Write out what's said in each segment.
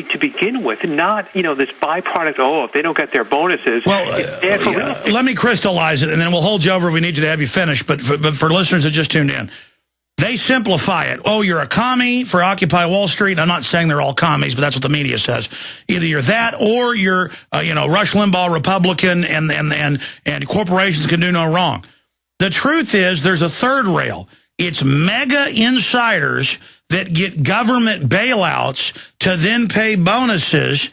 to begin with, not, this byproduct, if they don't get their bonuses. Well, let me crystallize it, and then we'll hold you over if we need you to have you finish. But for listeners that just tuned in, they simplify it. Oh, you're a commie for Occupy Wall Street. I'm not saying they're all commies, but that's what the media says. Either you're that, or you're, Rush Limbaugh Republican, and corporations can do no wrong. The truth is, there's a third rail. It's mega insiders that get government bailouts to then pay bonuses.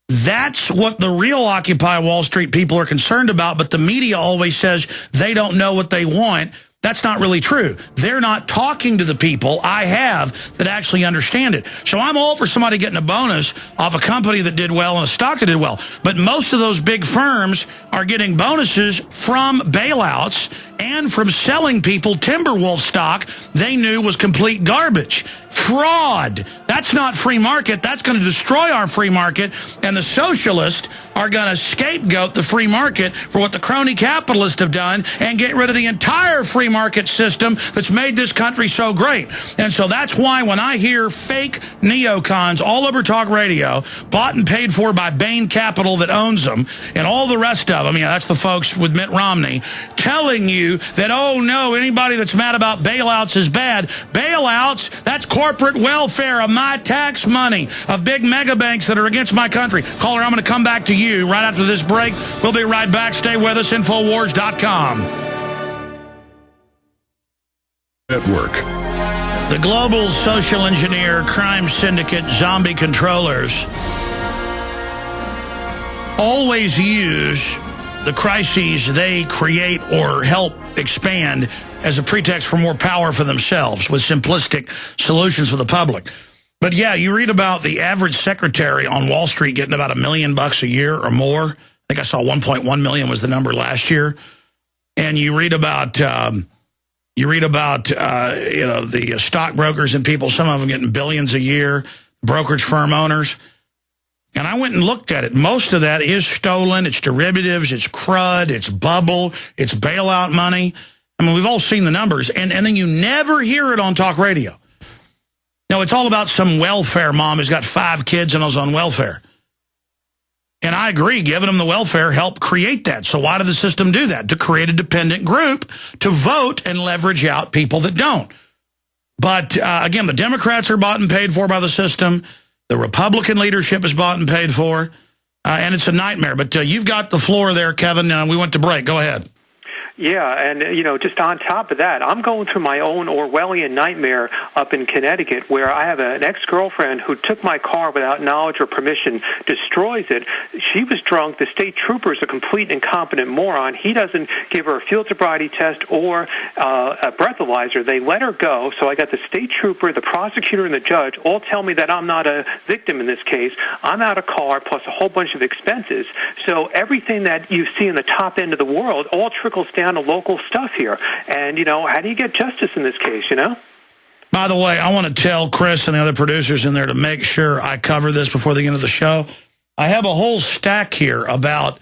That's what the real Occupy Wall Street people are concerned about, but the media always says they don't know what they want. That's not really true. They're not talking to the people I have that actually understand it. So I'm all for somebody getting a bonus off a company that did well and a stock that did well. But most of those big firms are getting bonuses from bailouts and from selling people Timberwolf stock they knew was complete garbage. Fraud. That's not free market. That's going to destroy our free market. And the socialists are going to scapegoat the free market for what the crony capitalists have done and get rid of the entire free market system that's made this country so great. And so that's why when I hear fake neocons all over talk radio, bought and paid for by Bain Capital that owns them, and all the rest of them, that's the folks with Mitt Romney, telling you that, oh no, anybody that's mad about bailouts is bad. Bailouts, that's corporate welfare of my tax money, of big mega banks that are against my country. Caller, I'm going to come back to you right after this break. We'll be right back. Stay with us, Infowars.com. Network. The global social engineer, crime syndicate, zombie controllers always use the crises they create or help expand as a pretext for more power for themselves with simplistic solutions for the public. But yeah, you read about the average secretary on Wall Street getting about $1 million a year or more. I think I saw 1.1 million was the number last year. And you read about the stockbrokers and people, some of them getting billions a year, brokerage firm owners. And I went and looked at it. Most of that is stolen. It's derivatives. It's crud. It's bubble. It's bailout money. We've all seen the numbers. And then you never hear it on talk radio. No, it's all about some welfare mom who's got 5 kids and is on welfare. And I agree, giving them the welfare helped create that. So why did the system do that? To create a dependent group to vote and leverage out people that don't. But again, the Democrats are bought and paid for by the system. The Republican leadership is bought and paid for. And it's a nightmare. But you've got the floor there, Kevin. We went to break. Go ahead. Yeah, and, just on top of that, I'm going through my own Orwellian nightmare up in Connecticut where I have an ex-girlfriend who took my car without knowledge or permission, destroys it. She was drunk. The state trooper is a complete incompetent moron. He doesn't give her a field sobriety test or a breathalyzer. They let her go. So I got the state trooper, the prosecutor, and the judge all tell me that I'm not a victim in this case. I'm out of car plus a whole bunch of expenses. So everything that you see in the top end of the world all trickles down to local stuff here. And, how do you get justice in this case, By the way, I want to tell Chris and the other producers in there to make sure I cover this before the end of the show. I have a whole stack here about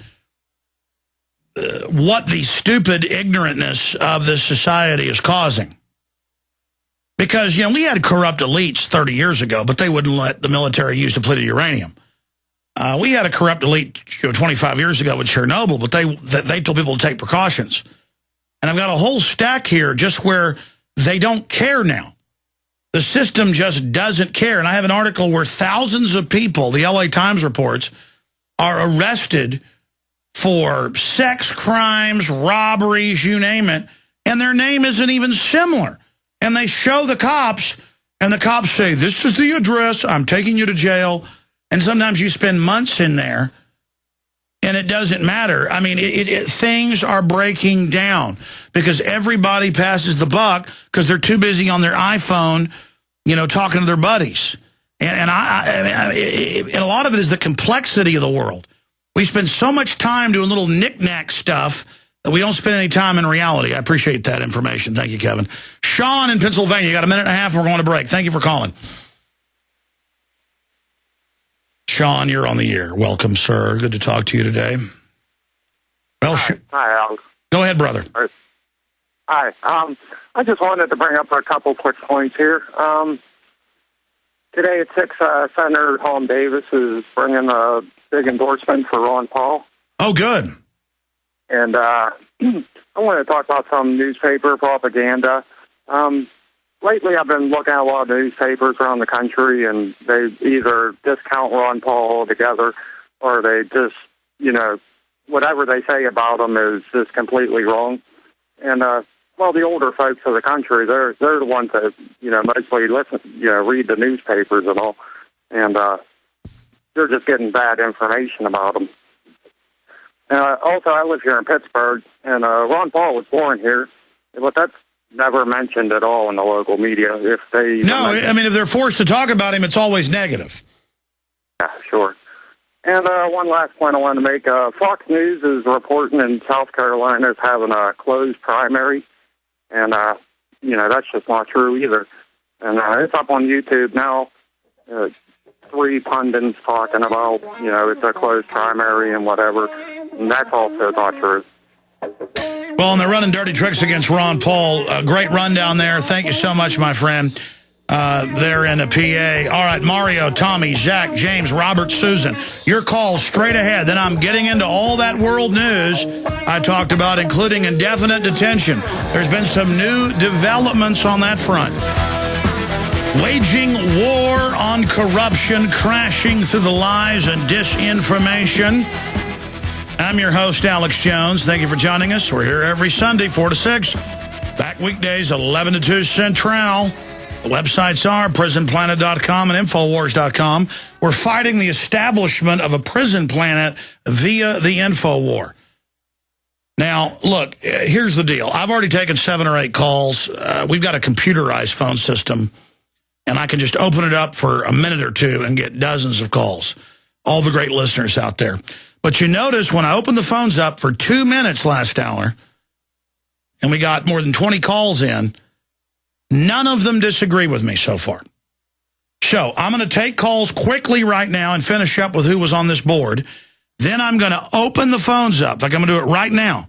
what the stupid ignorantness of this society is causing. Because, we had corrupt elites 30 years ago, but they wouldn't let the military use depleted uranium. We had a corrupt elite 25 years ago with Chernobyl, but they told people to take precautions. And I've got a whole stack here just where they don't care now. The system just doesn't care. And I have an article where thousands of people, the LA Times reports, are arrested for sex crimes, robberies, you name it, and their name isn't even similar. And they show the cops, and the cops say, this is the address, I'm taking you to jail. And sometimes you spend months in there, and it doesn't matter. Things are breaking down because everybody passes the buck because they're too busy on their iPhone, talking to their buddies. And a lot of it is the complexity of the world. We spend so much time doing little knick-knack stuff that we don't spend any time in reality. I appreciate that information. Thank you, Kevin. Sean in Pennsylvania, you got a minute and a half, and we're going to break. Thank you for calling. Sean, you're on the air. Welcome, sir. Good to talk to you today. Well, Hi, Alex. Go ahead, brother. Hi. I just wanted to bring up a couple quick points here. Today at 6, Senator Tom Davis is bringing a big endorsement for Ron Paul. Oh, good. And I want to talk about some newspaper propaganda. Lately, I've been looking at a lot of newspapers around the country, and they either discount Ron Paul altogether, or they just, whatever they say about him is just completely wrong. And well, the older folks of the country, they're the ones that mostly listen, read the newspapers and all, and they're just getting bad information about them. Also, I live here in Pittsburgh, and Ron Paul was born here, but that's never mentioned at all in the local media. If they're forced to talk about him, it's always negative. Yeah, sure. And one last point I wanted to make: Fox News is reporting in South Carolina is having a closed primary. And, that's just not true either. And it's up on YouTube now. 3 pundits talking about, it's a closed primary and whatever. And that's also not true. Well, and they're running dirty tricks against Ron Paul. Great rundown there. Thank you so much, my friend. There in the PA. All right, Mario, Tommy, Zach, James, Robert, Susan. Your call straight ahead. Then I'm getting into all that world news I talked about, including indefinite detention. There's been some new developments on that front. Waging war on corruption, crashing through the lies and disinformation. I'm your host, Alex Jones. Thank you for joining us. We're here every Sunday, 4 to 6. Back weekdays, 11 to 2 Central. The websites are prisonplanet.com and Infowars.com. We're fighting the establishment of a prison planet via the Infowar. Now, look, here's the deal. I've already taken 7 or 8 calls. We've got a computerized phone system, and I can just open it up for a minute or two and get dozens of calls. All the great listeners out there. But you notice when I opened the phones up for 2 minutes last hour, and we got more than 20 calls in, none of them disagree with me so far. So I'm going to take calls quickly right now and finish up with who was on this board. Then I'm going to open the phones up, like I'm going to do it right now,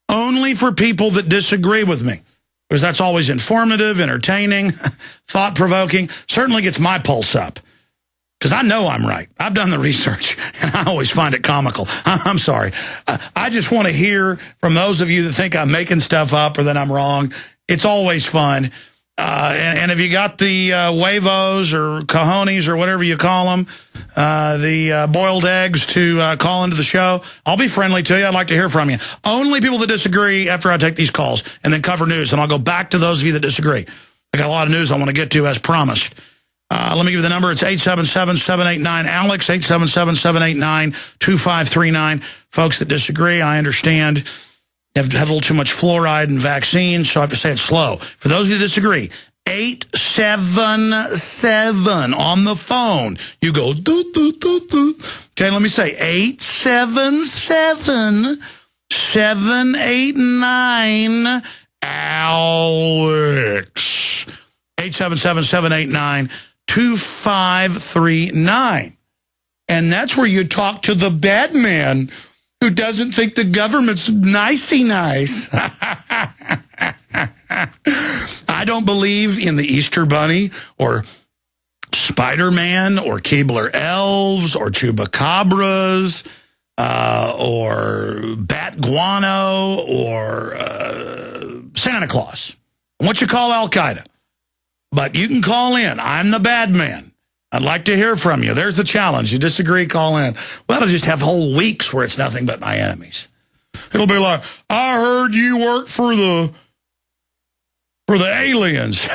only for people that disagree with me, because that's always informative, entertaining, thought-provoking, certainly gets my pulse up, because I know I'm right. I've done the research, and I always find it comical. I'm sorry. I just want to hear from those of you that think I'm making stuff up or that I'm wrong. It's always fun. And if you got the huevos or cojones or whatever you call them, the boiled eggs to call into the show, I'll be friendly to you. I'd like to hear from you. Only people that disagree after I take these calls, and then cover news. And I'll go back to those of you that disagree. I got a lot of news I want to get to as promised. Let me give you the number. It's 877-789-ALEX, 877-789-2539. Folks that disagree, I understand, have had a little too much fluoride and vaccines, so I have to say it slow. For those of you that disagree, 877 on the phone. You go, doo, doo, doo, doo. Okay, let me say 877-789-ALEX. 877-789-2539. And that's where you talk to the bad man who doesn't think the government's nicey nice. I don't believe in the Easter Bunny or Spider-Man or Keebler Elves or Chupacabras or Bat Guano or Santa Claus. What you call Al-Qaeda. But you can call in. I'm the bad man. I'd like to hear from you. There's the challenge. You disagree, call in. Well, I'll just have whole weeks where it's nothing but my enemies. It'll be like, I heard you work for the aliens.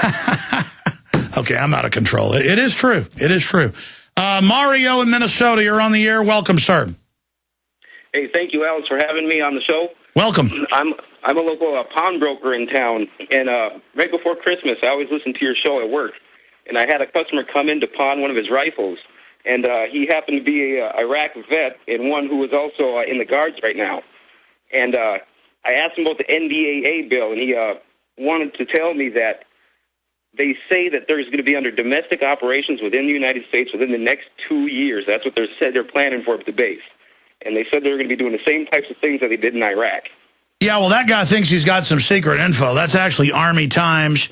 Okay, I'm out of control. It is true. It is true. Mario in Minnesota, you're on the air. Welcome, sir. Hey, thank you, Alex, for having me on the show. Welcome. I'm a local pawnbroker in town, and right before Christmas, I always listen to your show at work. And I had a customer come in to pawn one of his rifles, and he happened to be an Iraq vet and one who was also in the Guards right now. And I asked him about the NDAA bill, and he wanted to tell me that they say that there's going to be under domestic operations within the United States within the next 2 years. That's what they're planning for the base. And they said they're going to be doing the same types of things that they did in Iraq. Yeah, well, that guy thinks he's got some secret info. That's actually Army Times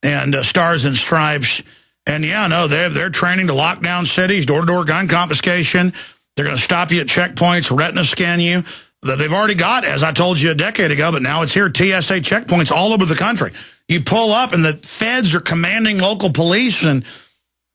and Stars and Stripes And yeah, no, they're training to lock down cities, door-to-door gun confiscation. They're going to stop you at checkpoints, retina scan you. They've already got, as I told you a decade ago, but now it's here, TSA checkpoints all over the country. You pull up and the feds are commanding local police, and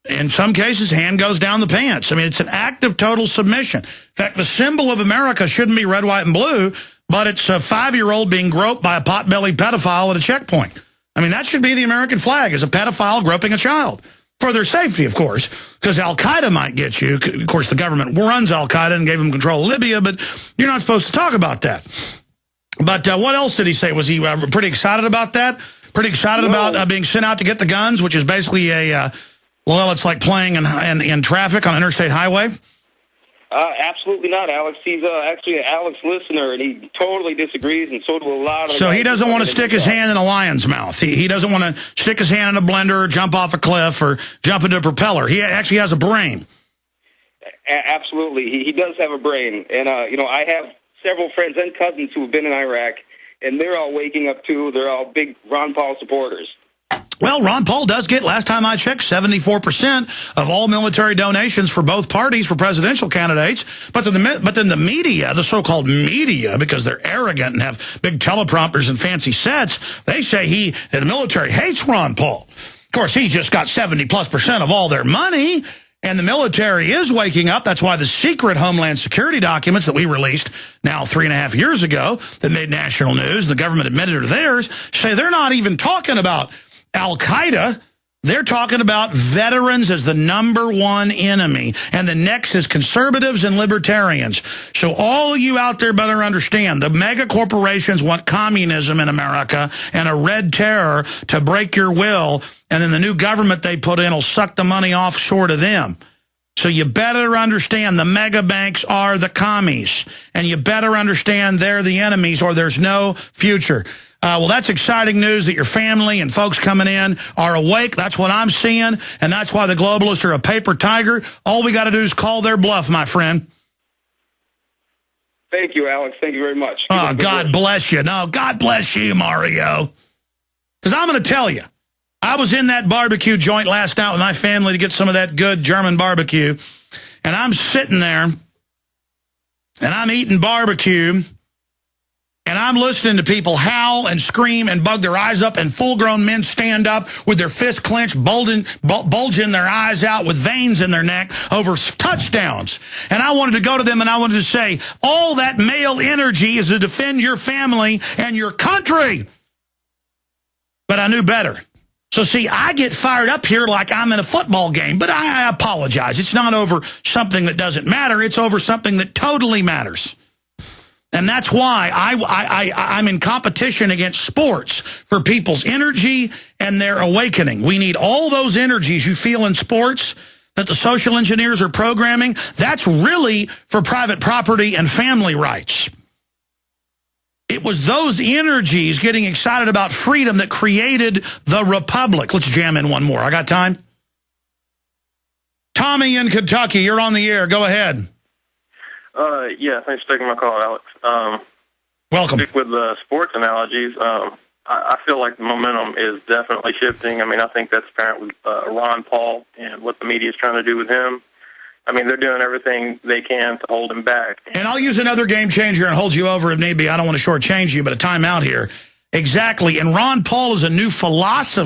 in some cases, hand goes down the pants. I mean, it's an act of total submission. In fact, the symbol of America shouldn't be red, white, and blue, but it's a 5-year-old being groped by a pot-bellied pedophile at a checkpoint. I mean, that should be the American flag, is a pedophile groping a child. For their safety, of course, because Al-Qaeda might get you. Of course, the government runs Al-Qaeda and gave them control of Libya, but you're not supposed to talk about that. But what else did he say? Was he pretty excited about that? Pretty excited about being sent out to get the guns, which is basically a, well, it's like playing in traffic on interstate highway? Absolutely not, Alex. He's actually an Alex listener, and he totally disagrees, and so do a lot of the So he doesn't want to stick his hand in a lion's mouth. He doesn't want to stick his hand in a blender or jump off a cliff or jump into a propeller. He actually has a brain. Absolutely. He does have a brain. And, I have several friends and cousins who have been in Iraq, and they're all waking up, too. They're all big Ron Paul supporters. Well, Ron Paul does get, last time I checked, 74% of all military donations for both parties for presidential candidates. But then the media, the so-called media, because they're arrogant and have big teleprompters and fancy sets, they say the military hates Ron Paul. Of course, he just got 70+% of all their money, and the military is waking up. That's why the secret Homeland Security documents that we released now 3.5 years ago that made national news, the government admitted are theirs, say they're not even talking about Al-Qaeda. They're talking about veterans as the #1 enemy, and the next is conservatives and libertarians. So all of you out there better understand, the mega corporations want communism in America and a red terror to break your will, and then the new government they put in will suck the money offshore to them. So you better understand the mega banks are the commies, and you better understand they're the enemies or there's no future. Well, that's exciting news that your family and folks coming in are awake. That's what I'm seeing, and that's why the globalists are a paper tiger. All we got to do is call their bluff, my friend. Thank you, Alex. Thank you very much. Oh, God bless you. No, God bless you, Mario. Because I'm going to tell you, I was in that barbecue joint last night with my family to get some of that good German barbecue, and I'm sitting there, and I'm eating barbecue, and I'm listening to people howl and scream and bug their eyes up, and full-grown men stand up with their fists clenched, bulging their eyes out with veins in their neck over touchdowns. And I wanted to go to them and I wanted to say, all that male energy is to defend your family and your country. But I knew better. So, see, I get fired up here like I'm in a football game, but I apologize. It's not over something that doesn't matter. It's over something that totally matters. And that's why I'm in competition against sports for people's energy and their awakening. We need all those energies you feel in sports that the social engineers are programming. That's really for private property and family rights. It was those energies getting excited about freedom that created the republic. Let's jam in one more. I got time? Tommy in Kentucky, you're on the air. Go ahead. Yeah, thanks for taking my call, Alex. Welcome. Stick with the sports analogies. I feel like the momentum is definitely shifting. I mean, I think that's apparent with Ron Paul and what the media is trying to do with him. I mean, they're doing everything they can to hold him back. And I'll use another game changer and hold you over if need be. I don't want to shortchange you, but a timeout here. Exactly. And Ron Paul is a new philosophy.